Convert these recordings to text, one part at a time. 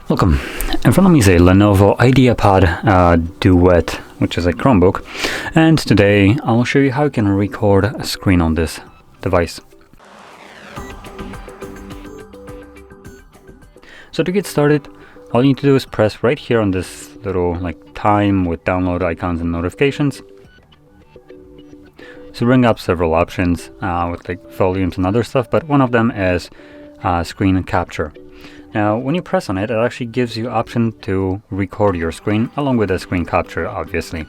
Welcome. In front of me is a Lenovo Ideapad Duet, which is a Chromebook, and today I'll show you how you can record a screen on this device. So to get started, all you need to do is press right here on this little time with download icons and notifications. So bring up several options with volumes and other stuff, but one of them is screen capture. Now, when you press on it, it actually gives you option to record your screen along with the screen capture, obviously.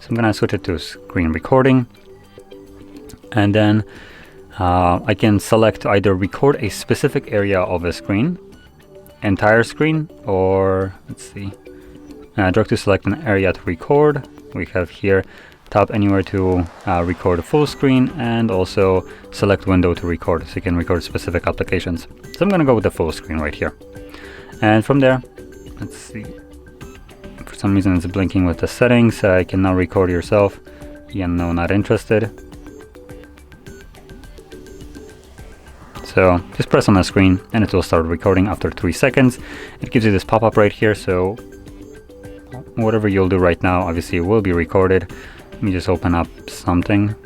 So I'm gonna switch it to screen recording, and then I can select to either record a specific area of the screen, entire screen, or let's see, drag to select an area to record. We have here tap anywhere to record full screen, and also select window to record, so you can record specific applications. So I'm gonna go with the full screen right here. And from there, let's see, for some reason it's blinking with the settings. I can now record yourself. Again, no, not interested. So just press on the screen and it will start recording after 3 seconds. It gives you this pop-up right here, so whatever you'll do right now obviously will be recorded. Let me just open up something.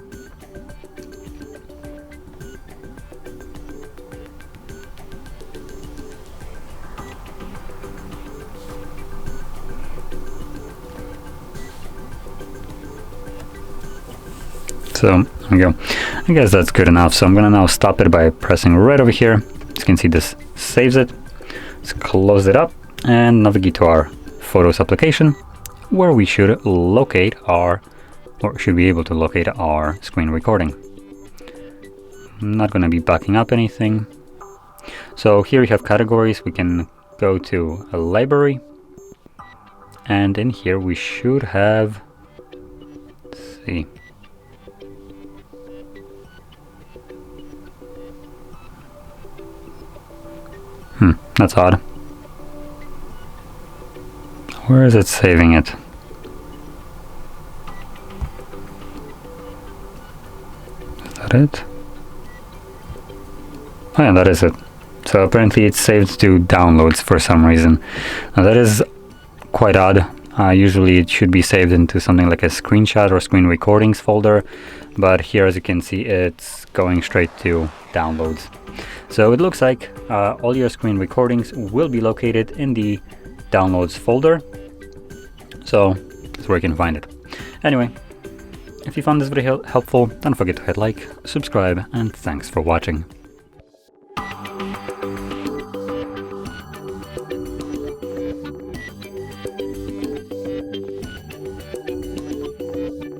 So there we go. I guess that's good enough. So I'm gonna now stop it by pressing right over here. As you can see, this saves it. Let's close it up and navigate to our Photos application, where we should locate our, or should be able to locate our screen recording. I'm not gonna be backing up anything. So here we have categories. We can go to a library, and in here we should have, let's see, that's odd. Where is it saving it? Is that it? Oh yeah, that is it. So apparently it's saved to downloads for some reason. Now that is quite odd. Usually it should be saved into something like a screenshot or screen recordings folder, but here, as you can see, it's going straight to downloads. So it looks like all your screen recordings will be located in the downloads folder. So that's where you can find it. Anyway, if you found this video helpful, don't forget to hit like, subscribe, and thanks for watching.